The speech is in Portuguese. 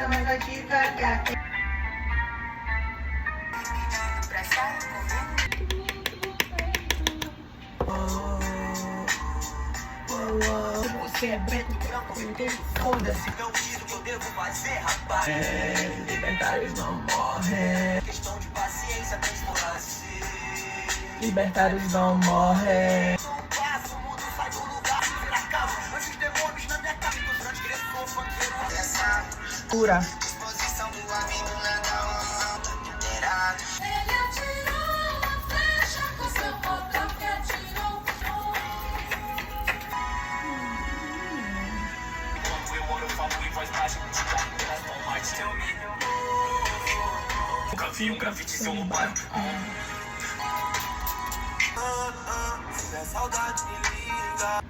gata, mas vai devagar. Você é preto, branco, vermelho, foda-se. Não fiz o que eu devo fazer, rapaz. Libertários não morrem. Questão de paciência, transformar-se. Libertários não morrem. Sou um passo, o mundo sai do lugar. Vira cabo, antes demônios na minha casa. Dos transgressor, funkeiro, essa pura. Disposição do amigo legal, tá liberado. Ele atirou a flecha com seu botão que atirou. Quando eu oro, eu falo em voz baixa. Nunca vi um grafite seu no bairro. Se der saudade, me liga.